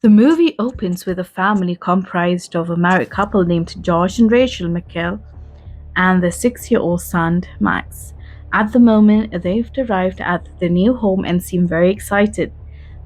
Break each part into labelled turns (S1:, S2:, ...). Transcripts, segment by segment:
S1: The movie opens with a family comprised of a married couple named Josh and Rachel MacCell and their 6-year-old son, Max. At the moment, they've arrived at their new home and seem very excited.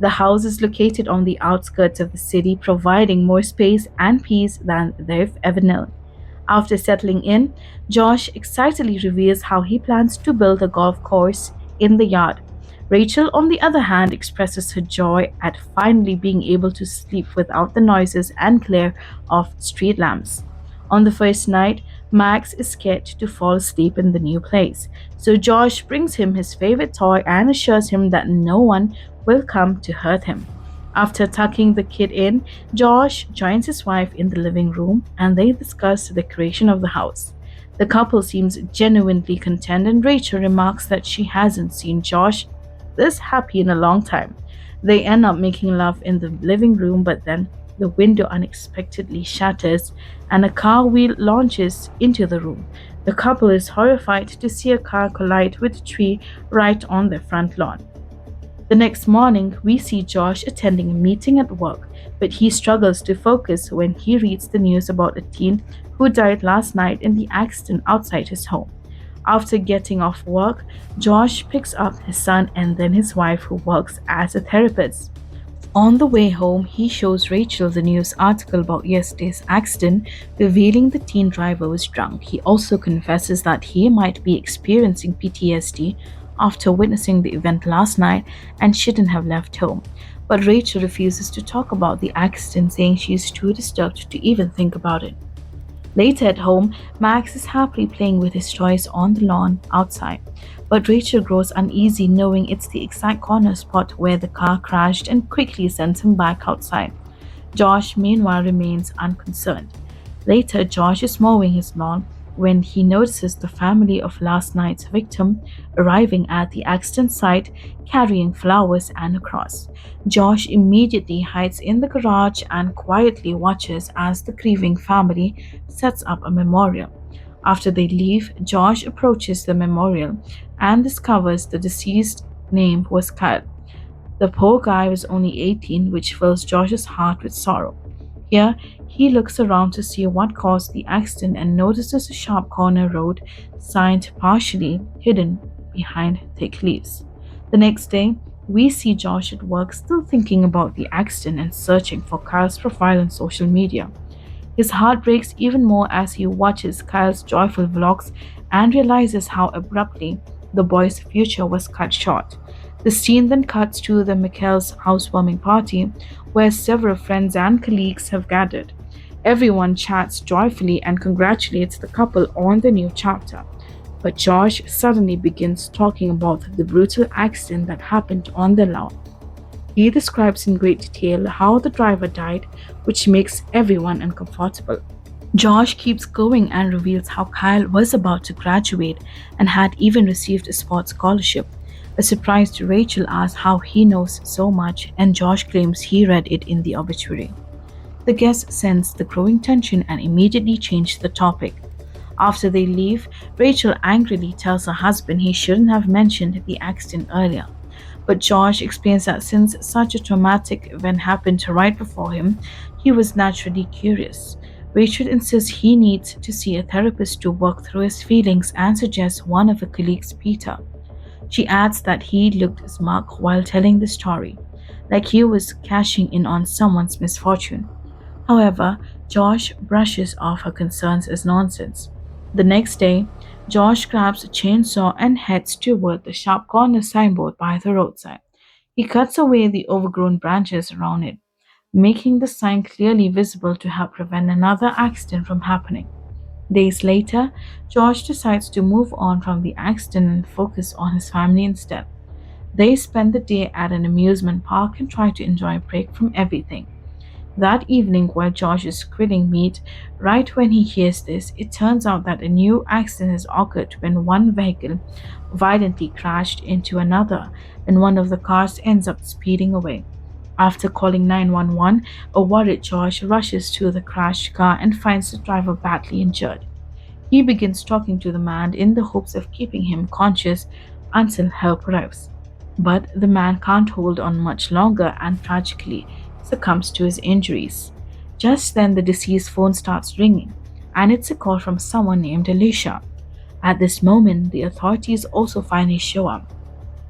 S1: The house is located on the outskirts of the city, providing more space and peace than they've ever known. After settling in, Josh excitedly reveals how he plans to build a golf course in the yard. Rachel, on the other hand, expresses her joy at finally being able to sleep without the noises and glare of street lamps. On the first night, Max is scared to fall asleep in the new place, so Josh brings him his favorite toy and assures him that no one will come to hurt him. After tucking the kid in, Josh joins his wife in the living room and they discuss the decoration of the house. The couple seems genuinely content, and Rachel remarks that she hasn't seen Josh this happy in a long time. They end up making love in the living room, but then the window unexpectedly shatters and a car wheel launches into the room. The couple is horrified to see a car collide with a tree right on their front lawn. The next morning, we see Josh attending a meeting at work, but he struggles to focus when he reads the news about a teen who died last night in the accident outside his home. After getting off work, Josh picks up his son and then his wife, who works as a therapist. On the way home, he shows Rachel the news article about yesterday's accident, revealing the teen driver was drunk. He also confesses that he might be experiencing PTSD after witnessing the event last night and shouldn't have left home. But Rachel refuses to talk about the accident, saying she is too disturbed to even think about it. Later at home, Max is happily playing with his toys on the lawn outside, but Rachel grows uneasy knowing it's the exact corner spot where the car crashed and quickly sends him back outside. Josh, meanwhile, remains unconcerned. Later, Josh is mowing his lawn when he notices the family of last night's victim arriving at the accident site carrying flowers and a cross. Josh immediately hides in the garage and quietly watches as the grieving family sets up a memorial. After they leave, Josh approaches the memorial and discovers the deceased name was Kyle. The poor guy was only 18, which fills Josh's heart with sorrow. Here, he looks around to see what caused the accident and notices a sharp corner road sign partially hidden behind thick leaves. The next day, we see Josh at work still thinking about the accident and searching for Kyle's profile on social media. His heart breaks even more as he watches Kyle's joyful vlogs and realizes how abruptly the boy's future was cut short. The scene then cuts to the McKell's housewarming party, where several friends and colleagues have gathered. Everyone chats joyfully and congratulates the couple on the new chapter. But Josh suddenly begins talking about the brutal accident that happened on the lawn. He describes in great detail how the driver died, which makes everyone uncomfortable. Josh keeps going and reveals how Kyle was about to graduate and had even received a sports scholarship. A surprised Rachel asks how he knows so much, and Josh claims he read it in the obituary. The guests sense the growing tension and immediately change the topic. After they leave, Rachel angrily tells her husband he shouldn't have mentioned the accident earlier. But Josh explains that since such a traumatic event happened right before him, he was naturally curious. Rachel insists he needs to see a therapist to work through his feelings and suggests one of her colleagues, Peter. She adds that he looked smug while telling the story, like he was cashing in on someone's misfortune. However, Josh brushes off her concerns as nonsense. The next day, Josh grabs a chainsaw and heads toward the sharp corner signboard by the roadside. He cuts away the overgrown branches around it, making the sign clearly visible to help prevent another accident from happening. Days later, Josh decides to move on from the accident and focus on his family instead. They spend the day at an amusement park and try to enjoy a break from everything. That evening, while Josh is grilling meat, right when he hears this, it turns out that a new accident has occurred when one vehicle violently crashed into another and one of the cars ends up speeding away. After calling 911, a worried Josh rushes to the crashed car and finds the driver badly injured. He begins talking to the man in the hopes of keeping him conscious until help arrives. But the man can't hold on much longer and tragically succumbs to his injuries. Just then, the deceased's phone starts ringing, and it's a call from someone named Alicia. At this moment, the authorities also finally show up.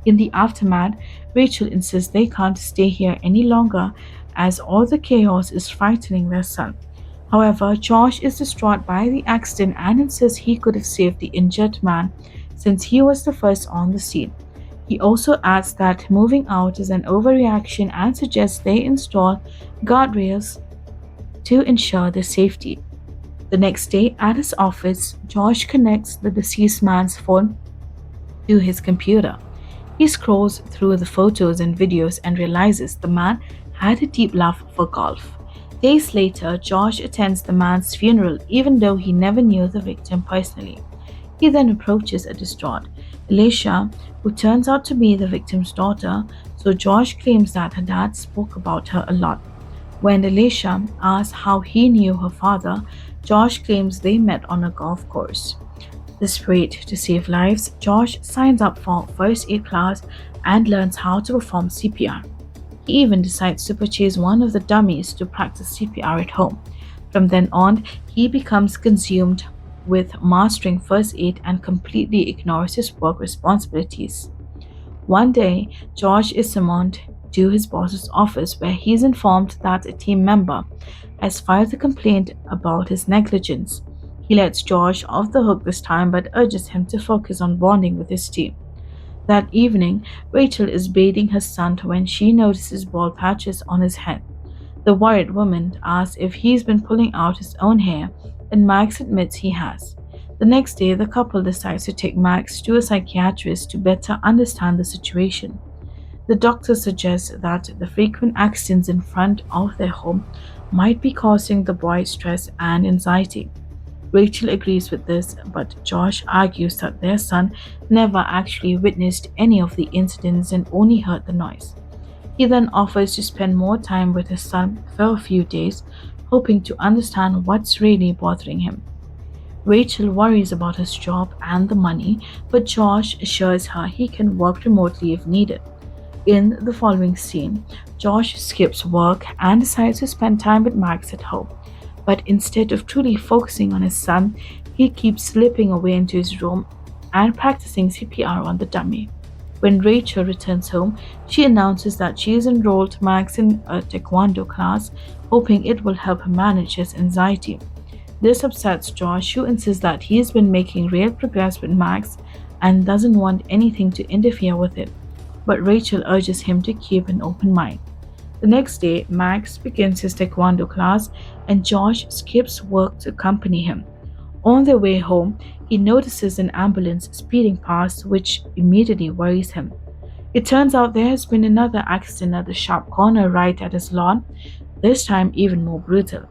S1: In the aftermath, Rachel insists they can't stay here any longer as all the chaos is frightening their son. However, Josh is distraught by the accident and insists he could have saved the injured man since he was the first on the scene. He also adds that moving out is an overreaction and suggests they install guardrails to ensure their safety. The next day, at his office, Josh connects the deceased man's phone to his computer. He scrolls through the photos and videos and realizes the man had a deep love for golf. Days later, Josh attends the man's funeral even though he never knew the victim personally. He then approaches a distraught Alicia, who turns out to be the victim's daughter, so Josh claims that her dad spoke about her a lot. When Alicia asks how he knew her father, Josh claims they met on a golf course. Desperate to save lives, Josh signs up for first aid class and learns how to perform CPR. He even decides to purchase one of the dummies to practice CPR at home. From then on, he becomes consumed with mastering first aid and completely ignores his work responsibilities. One day, Josh is summoned to his boss's office where he is informed that a team member has filed a complaint about his negligence. He lets Josh off the hook this time but urges him to focus on bonding with his team. That evening, Rachel is bathing her son when she notices bald patches on his head. The worried woman asks if he's been pulling out his own hair, and Max admits he has. The next day, the couple decides to take Max to a psychiatrist to better understand the situation. The doctor suggests that the frequent accidents in front of their home might be causing the boy stress and anxiety. Rachel agrees with this, but Josh argues that their son never actually witnessed any of the incidents and only heard the noise. He then offers to spend more time with his son for a few days, hoping to understand what's really bothering him. Rachel worries about his job and the money, but Josh assures her he can work remotely if needed. In the following scene, Josh skips work and decides to spend time with Max at home. But instead of truly focusing on his son, he keeps slipping away into his room and practicing CPR on the dummy. When Rachel returns home, she announces that she has enrolled Max in a taekwondo class, hoping it will help him manage his anxiety. This upsets Josh, who insists that he has been making real progress with Max and doesn't want anything to interfere with it. But Rachel urges him to keep an open mind. The next day, Max begins his taekwondo class and Josh skips work to accompany him. On their way home, he notices an ambulance speeding past, which immediately worries him. It turns out there has been another accident at the sharp corner right at his lawn, this time even more brutal.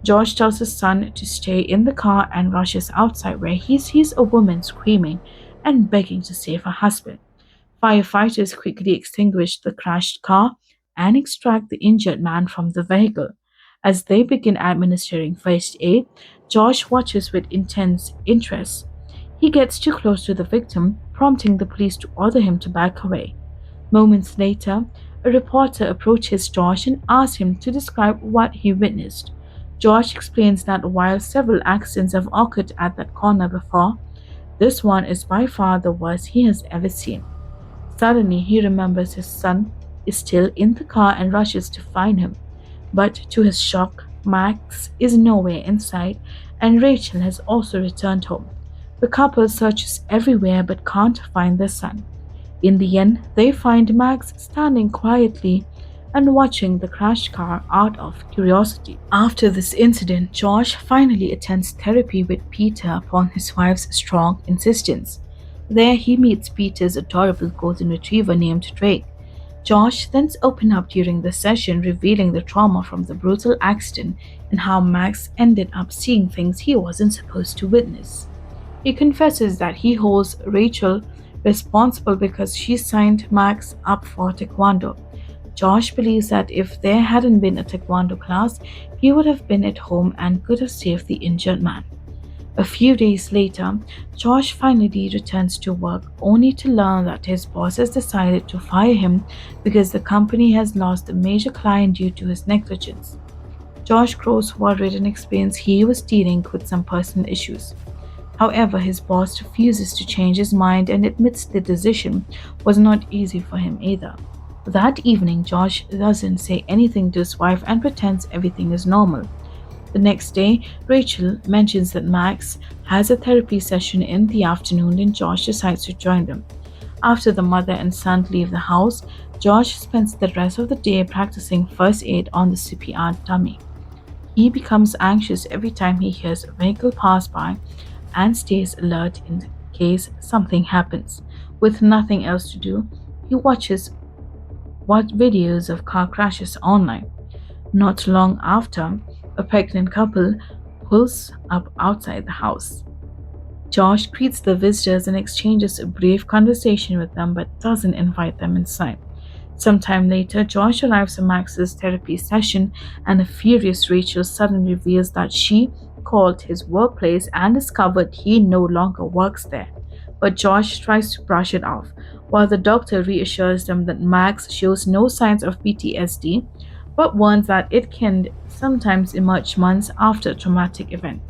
S1: Josh tells his son to stay in the car and rushes outside where he sees a woman screaming and begging to save her husband. Firefighters quickly extinguish the crashed car and extract the injured man from the vehicle. As they begin administering first aid, Josh watches with intense interest. He gets too close to the victim, prompting the police to order him to back away. Moments later, a reporter approaches Josh and asks him to describe what he witnessed. Josh explains that while several accidents have occurred at that corner before, this one is by far the worst he has ever seen. Suddenly, he remembers his son is still in the car and rushes to find him. But to his shock, Max is nowhere in sight, and Rachel has also returned home. The couple searches everywhere but can't find their son. In the end, they find Max standing quietly and watching the crashed car out of curiosity. After this incident, Josh finally attends therapy with Peter upon his wife's strong insistence. There, he meets Peter's adorable golden retriever named Drake. Josh then opens up during the session, revealing the trauma from the brutal accident and how Max ended up seeing things he wasn't supposed to witness. He confesses that he holds Rachel responsible because she signed Max up for taekwondo. Josh believes that if there hadn't been a taekwondo class, he would have been at home and could have saved the injured man. A few days later, Josh finally returns to work only to learn that his boss has decided to fire him because the company has lost a major client due to his negligence. Josh grows worried and explains he was dealing with some personal issues. However, his boss refuses to change his mind and admits the decision was not easy for him either. That evening, Josh doesn't say anything to his wife and pretends everything is normal. The next day, Rachel mentions that Max has a therapy session in the afternoon and Josh decides to join them. After the mother and son leave the house, Josh spends the rest of the day practicing first aid on the CPR dummy. He becomes anxious every time he hears a vehicle pass by and stays alert in case something happens. With nothing else to do, he watch videos of car crashes online. Not long after, a pregnant couple pulls up outside the house. Josh greets the visitors and exchanges a brief conversation with them but doesn't invite them inside. Sometime later, Josh arrives at Max's therapy session, and a furious Rachel suddenly reveals that she called his workplace and discovered he no longer works there. But Josh tries to brush it off, while the doctor reassures them that Max shows no signs of PTSD, but warns that it can sometimes emerge months after a traumatic event.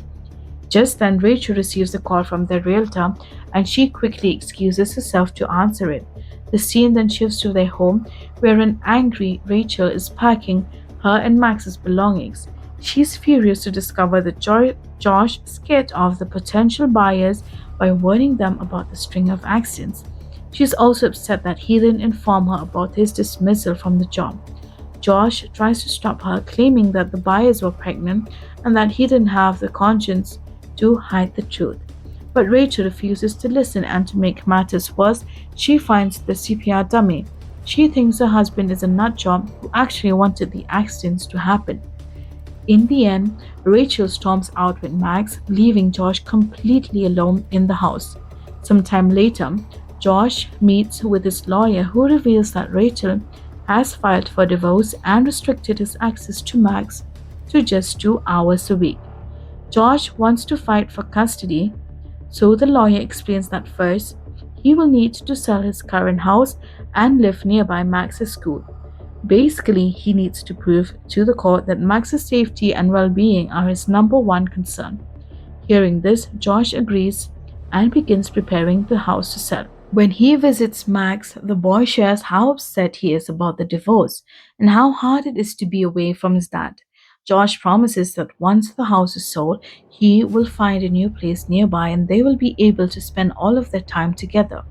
S1: Just then, Rachel receives a call from the realtor and she quickly excuses herself to answer it. The scene then shifts to their home where an angry Rachel is packing her and Max's belongings. She's furious to discover that Josh scared off the potential buyers by warning them about the string of accidents. She's also upset that he didn't inform her about his dismissal from the job. Josh tries to stop her, claiming that the buyers were pregnant and that he didn't have the conscience to hide the truth. But Rachel refuses to listen, and to make matters worse, she finds the CPR dummy. She thinks her husband is a nutjob who actually wanted the accidents to happen. In the end, Rachel storms out with Max, leaving Josh completely alone in the house. Sometime later, Josh meets with his lawyer who reveals that Rachel has filed for divorce and restricted his access to Max to just 2 hours a week. Josh wants to fight for custody, so the lawyer explains that first, he will need to sell his current house and live nearby Max's school. Basically, he needs to prove to the court that Max's safety and well being are his number one concern. Hearing this, Josh agrees and begins preparing the house to sell. When he visits Max, the boy shares how upset he is about the divorce and how hard it is to be away from his dad. Josh promises that once the house is sold, he will find a new place nearby and they will be able to spend all of their time together.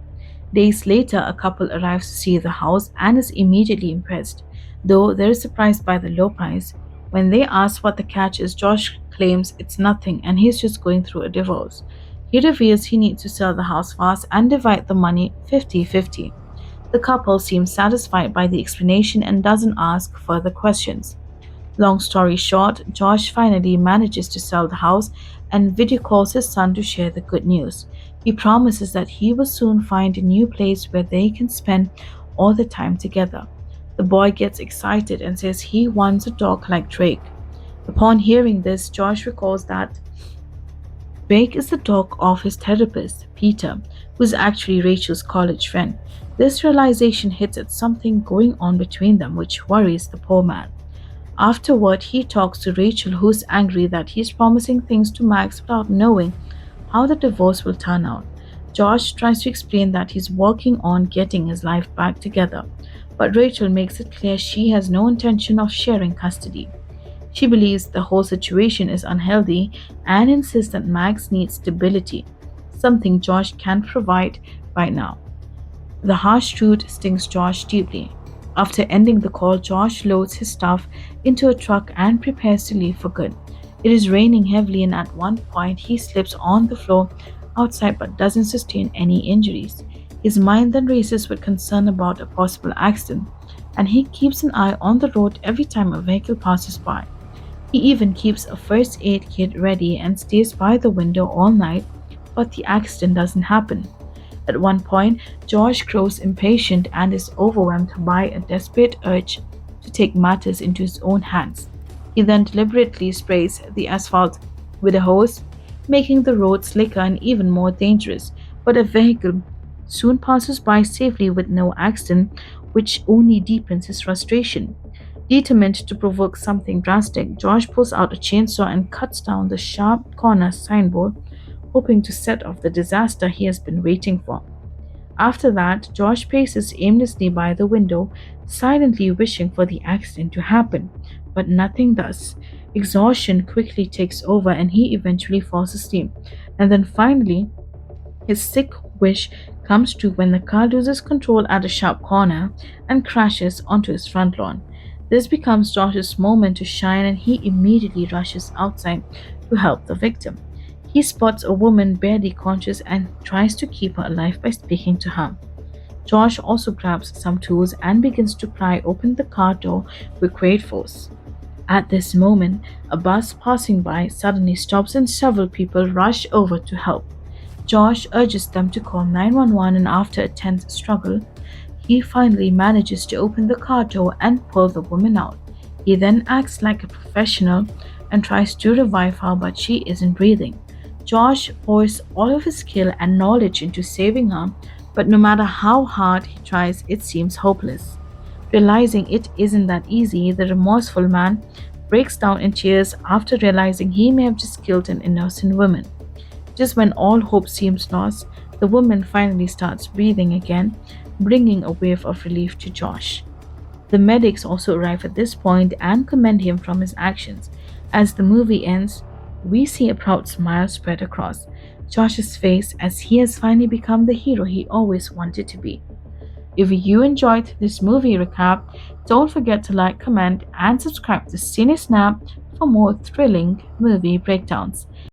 S1: Days later, a couple arrives to see the house and is immediately impressed, though they're surprised by the low price. When they ask what the catch is, Josh claims it's nothing and he's just going through a divorce. He reveals he needs to sell the house fast and divide the money 50-50. The couple seems satisfied by the explanation and doesn't ask further questions. Long story short, Josh finally manages to sell the house and video calls his son to share the good news. He promises that he will soon find a new place where they can spend all the time together. The boy gets excited and says he wants a dog like Drake. Upon hearing this, Josh recalls that Drake is the dog of his therapist, Peter, who is actually Rachel's college friend. This realization hits at something going on between them, which worries the poor man. Afterward, he talks to Rachel, who's angry that he's promising things to Max without knowing how the divorce will turn out. Josh tries to explain that he's working on getting his life back together, but Rachel makes it clear she has no intention of sharing custody. She believes the whole situation is unhealthy and insists that Max needs stability, something Josh can't provide right now. The harsh truth stings Josh deeply. After ending the call, Josh loads his stuff into a truck and prepares to leave for good. It is raining heavily, and at one point, he slips on the floor outside but doesn't sustain any injuries. His mind then races with concern about a possible accident, and he keeps an eye on the road every time a vehicle passes by. He even keeps a first aid kit ready and stays by the window all night, but the accident doesn't happen. At one point, Josh grows impatient and is overwhelmed by a desperate urge to take matters into his own hands. He then deliberately sprays the asphalt with a hose, making the road slicker and even more dangerous. But a vehicle soon passes by safely with no accident, which only deepens his frustration. Determined to provoke something drastic, George pulls out a chainsaw and cuts down the sharp corner signboard, hoping to set off the disaster he has been waiting for. After that, George paces aimlessly by the window, silently wishing for the accident to happen. But nothing does. Exhaustion quickly takes over and he eventually falls asleep. And then finally, his sick wish comes true when the car loses control at a sharp corner and crashes onto his front lawn. This becomes Josh's moment to shine and he immediately rushes outside to help the victim. He spots a woman barely conscious and tries to keep her alive by speaking to her. Josh also grabs some tools and begins to pry open the car door with great force. At this moment, a bus passing by suddenly stops and several people rush over to help. Josh urges them to call 911 and after a tense struggle, he finally manages to open the car door and pull the woman out. He then acts like a professional and tries to revive her, but she isn't breathing. Josh pours all of his skill and knowledge into saving her, but no matter how hard he tries, it seems hopeless. Realizing it isn't that easy, the remorseful man breaks down in tears after realizing he may have just killed an innocent woman. Just when all hope seems lost, the woman finally starts breathing again, bringing a wave of relief to Josh. The medics also arrive at this point and commend him from his actions. As the movie ends, we see a proud smile spread across Josh's face as he has finally become the hero he always wanted to be. If you enjoyed this movie recap, don't forget to like, comment, and subscribe to CineSnap for more thrilling movie breakdowns.